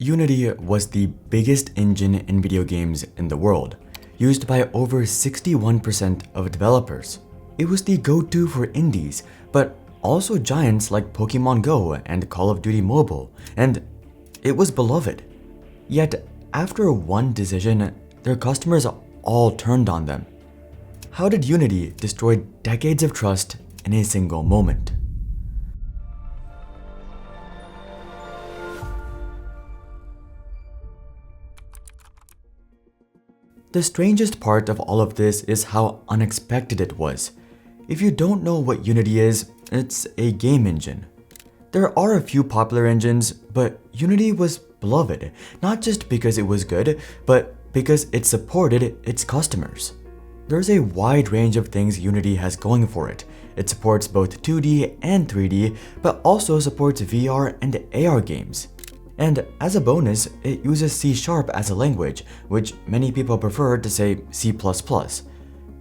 Unity was the biggest engine in video games in the world, used by over 61% of developers. It was the go-to for indies, but also giants like Pokemon Go and Call of Duty Mobile, and it was beloved. Yet, after one decision, their customers all turned on them. How did Unity destroy decades of trust in a single moment? The strangest part of all of this is how unexpected it was. If you don't know what Unity is, it's a game engine. There are a few popular engines, but Unity was beloved, not just because it was good, but because it supported its customers. There's a wide range of things Unity has going for it. It supports both 2D and 3D, but also supports VR and AR games. And as a bonus, it uses C# as a language, which many people prefer to say C++.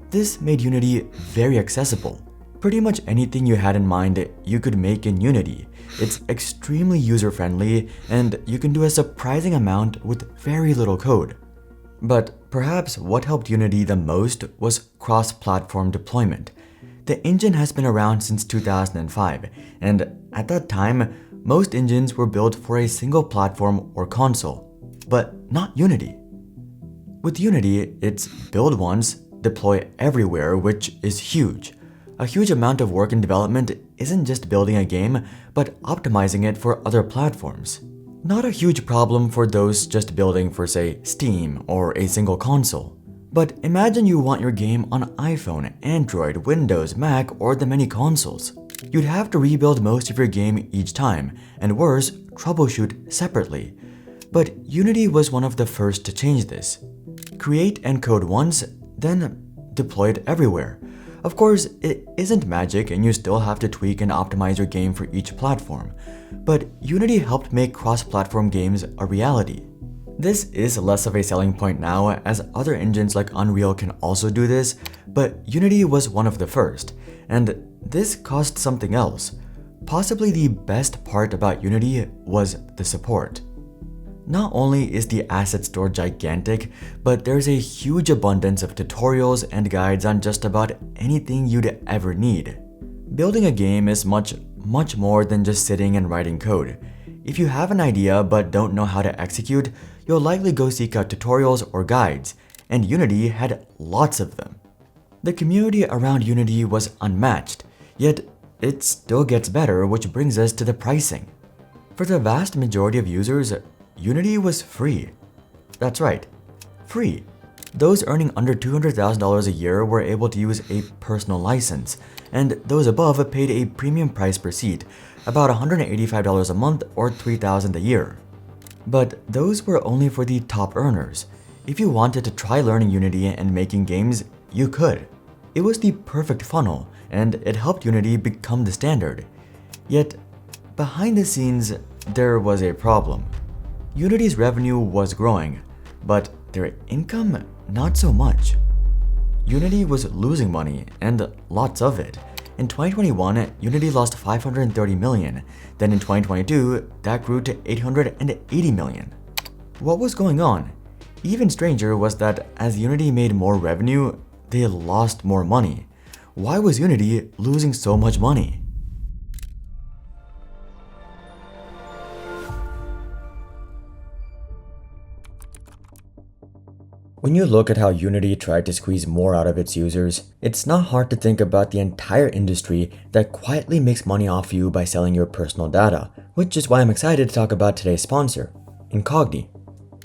This made Unity very accessible. Pretty much anything you had in mind, you could make in Unity. It's extremely user-friendly, and you can do a surprising amount with very little code. But perhaps what helped Unity the most was cross-platform deployment. The engine has been around since 2005, and at that time, most engines were built for a single platform or console, but not Unity. With Unity, it's build once, deploy everywhere, which is huge. A huge amount of work and development isn't just building a game, but optimizing it for other platforms. Not a huge problem for those just building for, say, Steam or a single console. But imagine you want your game on iPhone, Android, Windows, Mac, or the many consoles. You'd have to rebuild most of your game each time, and worse, troubleshoot separately. But Unity was one of the first to change this. Create and code once, then deploy it everywhere. Of course, it isn't magic and you still have to tweak and optimize your game for each platform, but Unity helped make cross-platform games a reality. This is less of a selling point now, as other engines like Unreal can also do this, but Unity was one of the first, and this caused something else. Possibly the best part about Unity was the support. Not only is the asset store gigantic, but there's a huge abundance of tutorials and guides on just about anything you'd ever need. Building a game is much more than just sitting and writing code. If you have an idea but don't know how to execute, you'll likely go seek out tutorials or guides, and Unity had lots of them. The community around Unity was unmatched, yet it still gets better, which brings us to the pricing. For the vast majority of users, Unity was free. That's right, free. Those earning under $200,000 a year were able to use a personal license, and those above paid a premium price per seat, about $185 a month or $3,000 a year. But those were only for the top earners. If you wanted to try learning Unity and making games, you could. It was the perfect funnel, and it helped Unity become the standard. Yet, behind the scenes, there was a problem. Unity's revenue was growing, but their income not so much. Unity was losing money, and lots of it. In 2021, Unity lost $530 million. Then in 2022, that grew to $880 million. What was going on? Even stranger was that as Unity made more revenue, they lost more money. Why was Unity losing so much money? When you look at how Unity tried to squeeze more out of its users, it's not hard to think about the entire industry that quietly makes money off you by selling your personal data, which is why I'm excited to talk about today's sponsor, Incogni.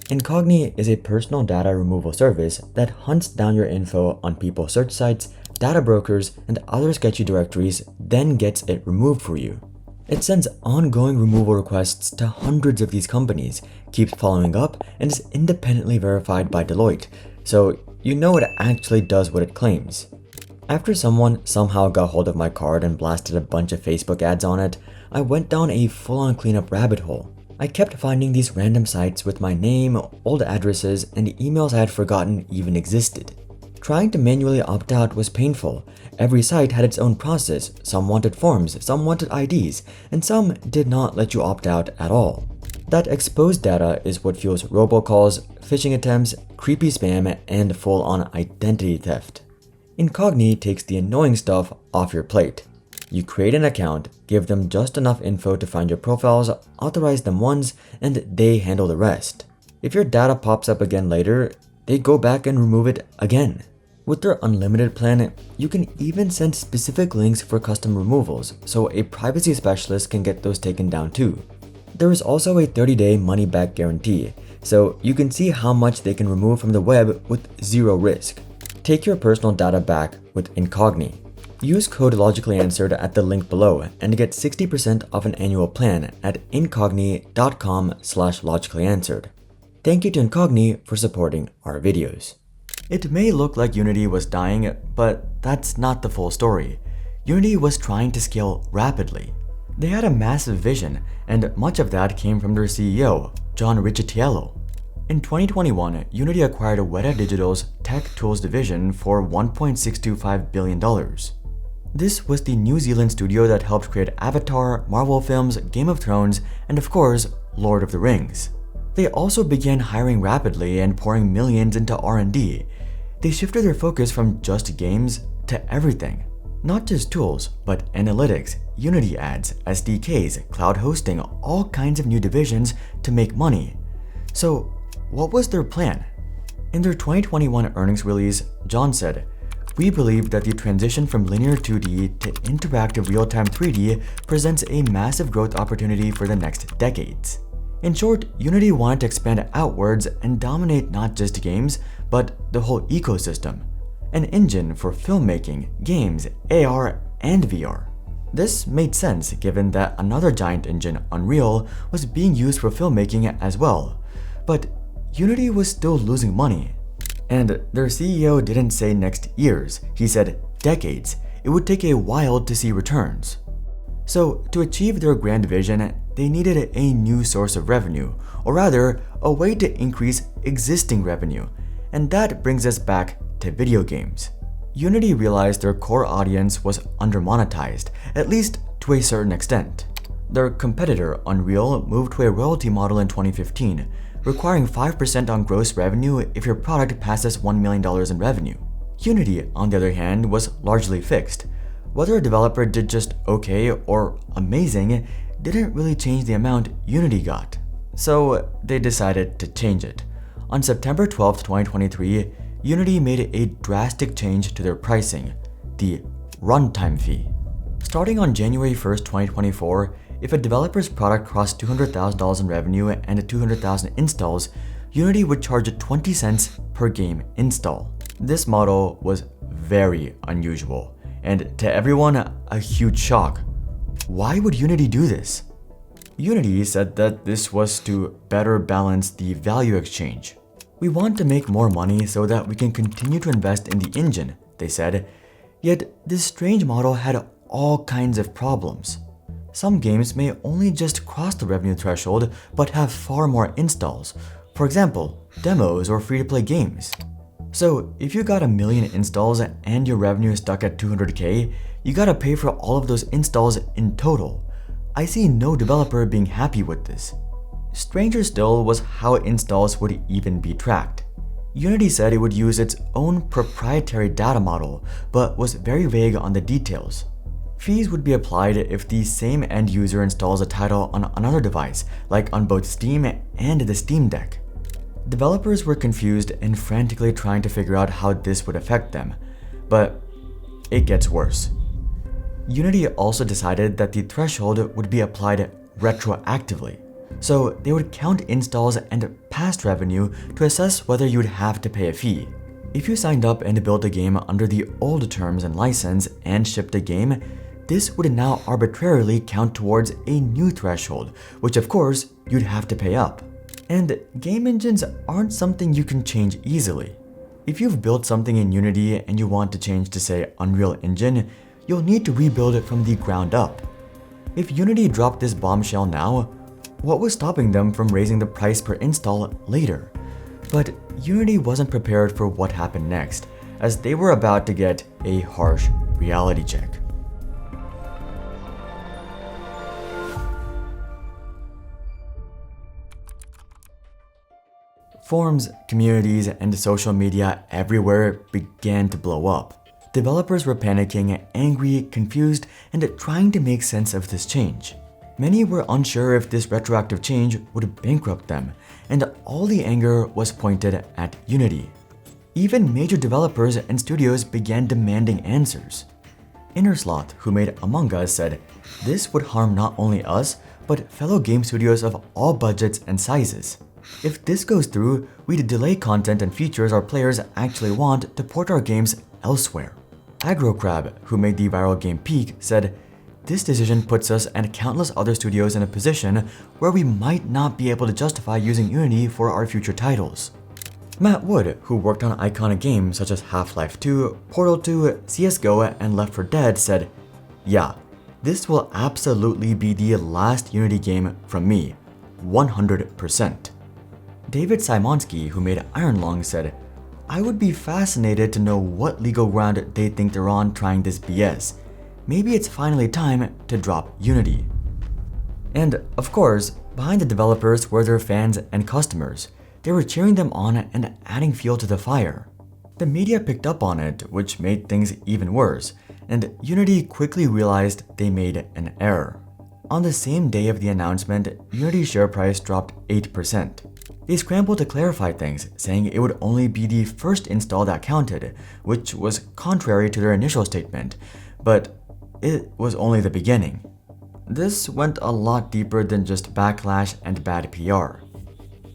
Incogni is a personal data removal service that hunts down your info on people's search sites, data brokers, and other sketchy directories, then gets it removed for you. It sends ongoing removal requests to hundreds of these companies, keeps following up, and is independently verified by Deloitte, so you know it actually does what it claims. After someone somehow got hold of my card and blasted a bunch of Facebook ads on it, I went down a full-on cleanup rabbit hole. I kept finding these random sites with my name, old addresses, and emails I had forgotten even existed. Trying to manually opt out was painful. Every site had its own process. Some wanted forms, some wanted IDs, and some did not let you opt out at all. That exposed data is what fuels robocalls, phishing attempts, creepy spam, and full-on identity theft. Incogni takes the annoying stuff off your plate. You create an account, give them just enough info to find your profiles, authorize them once, and they handle the rest. If your data pops up again later, they go back and remove it again. With their unlimited plan, you can even send specific links for custom removals, so a privacy specialist can get those taken down too. There is also a 30-day money-back guarantee, so you can see how much they can remove from the web with zero risk. Take your personal data back with Incogni. Use code Logically Answered at the link below and get 60% off an annual plan at incogni.com/logicallyanswered. Thank you to Incogni for supporting our videos. It may look like Unity was dying, but that's not the full story. Unity was trying to scale rapidly. They had a massive vision, and much of that came from their CEO, John Riccitiello. In 2021, Unity acquired Weta Digital's Tech Tools division for $1.625 billion. This was the New Zealand studio that helped create Avatar, Marvel films, Game of Thrones, and of course, Lord of the Rings. They also began hiring rapidly and pouring millions into R&D. They shifted their focus from just games to everything. Not just tools, but analytics, Unity ads, SDKs, cloud hosting, all kinds of new divisions to make money. So, what was their plan? In their 2021 earnings release, John said, "We believe that the transition from linear 2D to interactive real-time 3D presents a massive growth opportunity for the next decades." In short, Unity wanted to expand outwards and dominate not just games, but the whole ecosystem. An engine for filmmaking, games, AR, and VR. This made sense given that another giant engine, Unreal, was being used for filmmaking as well. But Unity was still losing money. And their CEO didn't say next years, he said decades. It would take a while to see returns. So to achieve their grand vision, they needed a new source of revenue, or rather, a way to increase existing revenue. And that brings us back to video games. Unity realized their core audience was undermonetized, at least to a certain extent. Their competitor, Unreal, moved to a royalty model in 2015, requiring 5% on gross revenue if your product passes $1 million in revenue. Unity, on the other hand, was largely fixed. Whether a developer did just okay or amazing didn't really change the amount Unity got. So they decided to change it. On September 12, 2023, Unity made a drastic change to their pricing, the runtime fee. Starting on January 1, 2024, if a developer's product crossed $200,000 in revenue and 200,000 installs, Unity would charge 20 cents per game install. This model was very unusual, and to everyone, a huge shock. Why would Unity do this? Unity said that this was to better balance the value exchange. "We want to make more money so that we can continue to invest in the engine," they said. Yet this strange model had all kinds of problems. Some games may only just cross the revenue threshold but have far more installs. For example, demos or free-to-play games. So if you got 1 million installs and your revenue is stuck at 200K, you gotta pay for all of those installs in total. I see no developer being happy with this. Stranger still was how installs would even be tracked. Unity said it would use its own proprietary data model, but was very vague on the details. Fees would be applied if the same end user installs a title on another device, like on both Steam and the Steam Deck. Developers were confused and frantically trying to figure out how this would affect them, but it gets worse. Unity also decided that the threshold would be applied retroactively. So they would count installs and past revenue to assess whether you would have to pay a fee. If you signed up and built a game under the old terms and license and shipped a game, this would now arbitrarily count towards a new threshold, which of course you'd have to pay up. And game engines aren't something you can change easily. If you've built something in Unity and you want to change to say Unreal Engine, you'll need to rebuild it from the ground up. If Unity dropped this bombshell now, what was stopping them from raising the price per install later? But Unity wasn't prepared for what happened next, as they were about to get a harsh reality check. Forums, communities, and social media everywhere began to blow up. Developers were panicking, angry, confused, and trying to make sense of this change. Many were unsure if this retroactive change would bankrupt them, and all the anger was pointed at Unity. Even major developers and studios began demanding answers. Innersloth, who made Among Us, said, "This would harm not only us, but fellow game studios of all budgets and sizes. If this goes through, we'd delay content and features our players actually want to port our games elsewhere." AgroCrab, who made the viral game Peak, said, "This decision puts us and countless other studios in a position where we might not be able to justify using Unity for our future titles." Matt Wood, who worked on iconic games such as Half-Life 2, Portal 2, CSGO, and Left 4 Dead, said, "Yeah, this will absolutely be the last Unity game from me, 100%. David Simonsky, who made Iron Lung, said, "I would be fascinated to know what legal ground they think they're on trying this BS. Maybe it's finally time to drop Unity." And of course, behind the developers were their fans and customers. They were cheering them on and adding fuel to the fire. The media picked up on it, which made things even worse, and Unity quickly realized they made an error. On the same day of the announcement, Unity's share price dropped 8%. They scrambled to clarify things, saying it would only be the first install that counted, which was contrary to their initial statement, but it was only the beginning. This went a lot deeper than just backlash and bad PR.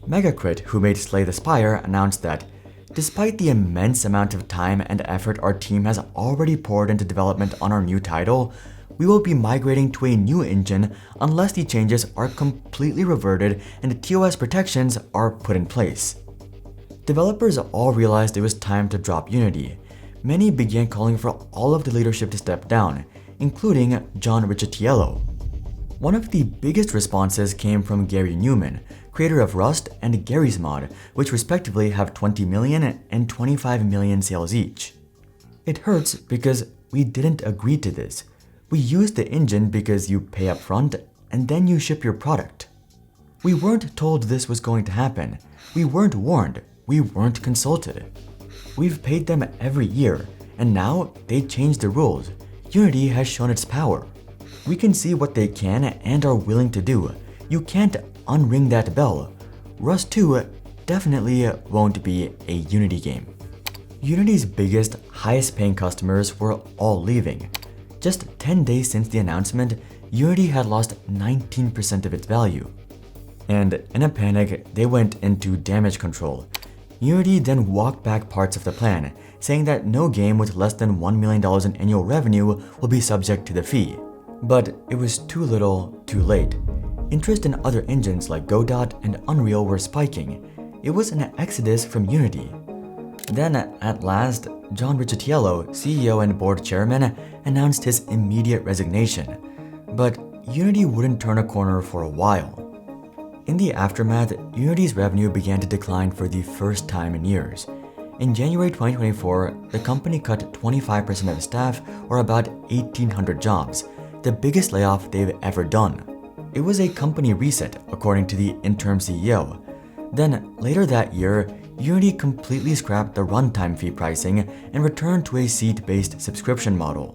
Megacrit, who made Slay the Spire, announced that, "Despite the immense amount of time and effort our team has already poured into development on our new title, we will be migrating to a new engine unless the changes are completely reverted and TOS protections are put in place." Developers all realized it was time to drop Unity. Many began calling for all of the leadership to step down, including John Riccitiello. One of the biggest responses came from Gary Newman, creator of Rust and Garry's Mod, which respectively have 20 million and 25 million sales each. "It hurts because we didn't agree to this. We used the engine because you pay up front and then you ship your product. We weren't told this was going to happen. We weren't warned. We weren't consulted. We've paid them every year, and now they changed the rules. Unity has shown its power. We can see what they can and are willing to do. You can't unring that bell. Rust 2 definitely won't be a Unity game." Unity's biggest, highest paying customers were all leaving. Just 10 days since the announcement, Unity had lost 19% of its value. And in a panic, they went into damage control. Unity then walked back parts of the plan, saying that no game with less than $1 million in annual revenue will be subject to the fee. But it was too little, too late. Interest in other engines like Godot and Unreal were spiking. It was an exodus from Unity. Then, at last, John Riccitiello, CEO and board chairman, announced his immediate resignation. But Unity wouldn't turn a corner for a while. In the aftermath, Unity's revenue began to decline for the first time in years. In January 2024, the company cut 25% of staff, or about 1,800 jobs, the biggest layoff they've ever done. It was a company reset, according to the interim CEO. Then, later that year, Unity completely scrapped the runtime fee pricing and returned to a seat-based subscription model.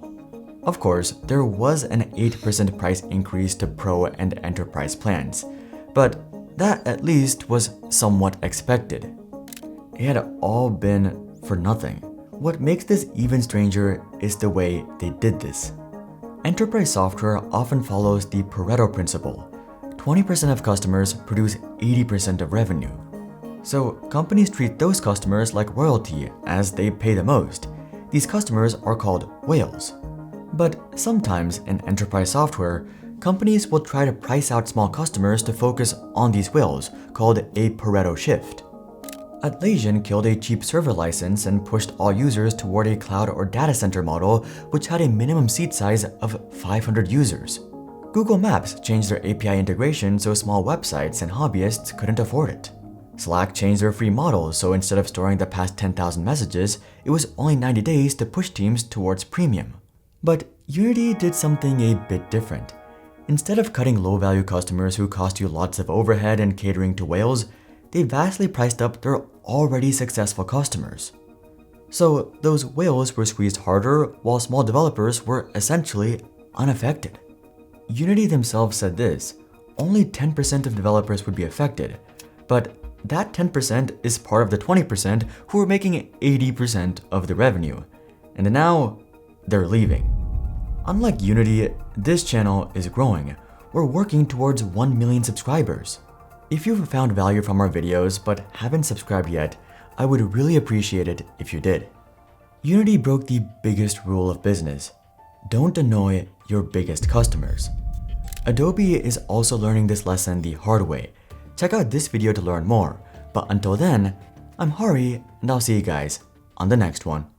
Of course, there was an 8% price increase to Pro and Enterprise plans, but that at least was somewhat expected. It had all been for nothing. What makes this even stranger is the way they did this. Enterprise software often follows the Pareto principle. 20% of customers produce 80% of revenue. So companies treat those customers like royalty as they pay the most. These customers are called whales. But sometimes in enterprise software, companies will try to price out small customers to focus on these whales, called a Pareto shift. Atlassian killed a cheap server license and pushed all users toward a cloud or data center model which had a minimum seat size of 500 users. Google Maps changed their API integration so small websites and hobbyists couldn't afford it. Slack changed their free model, so instead of storing the past 10,000 messages, it was only 90 days to push teams towards premium. But Unity did something a bit different. Instead of cutting low-value customers who cost you lots of overhead and catering to whales, they vastly priced up their already successful customers. So those whales were squeezed harder while small developers were essentially unaffected. Unity themselves said this: only 10% of developers would be affected, but that 10% is part of the 20% who are making 80% of the revenue, and now they're leaving. Unlike Unity, this channel is growing. We're working towards 1 million subscribers. If you've found value from our videos but haven't subscribed yet, I would really appreciate it if you did. Unity broke the biggest rule of business: don't annoy your biggest customers. Adobe is also learning this lesson the hard way. Check out this video to learn more, but until then, I'm Hari and I'll see you guys on the next one.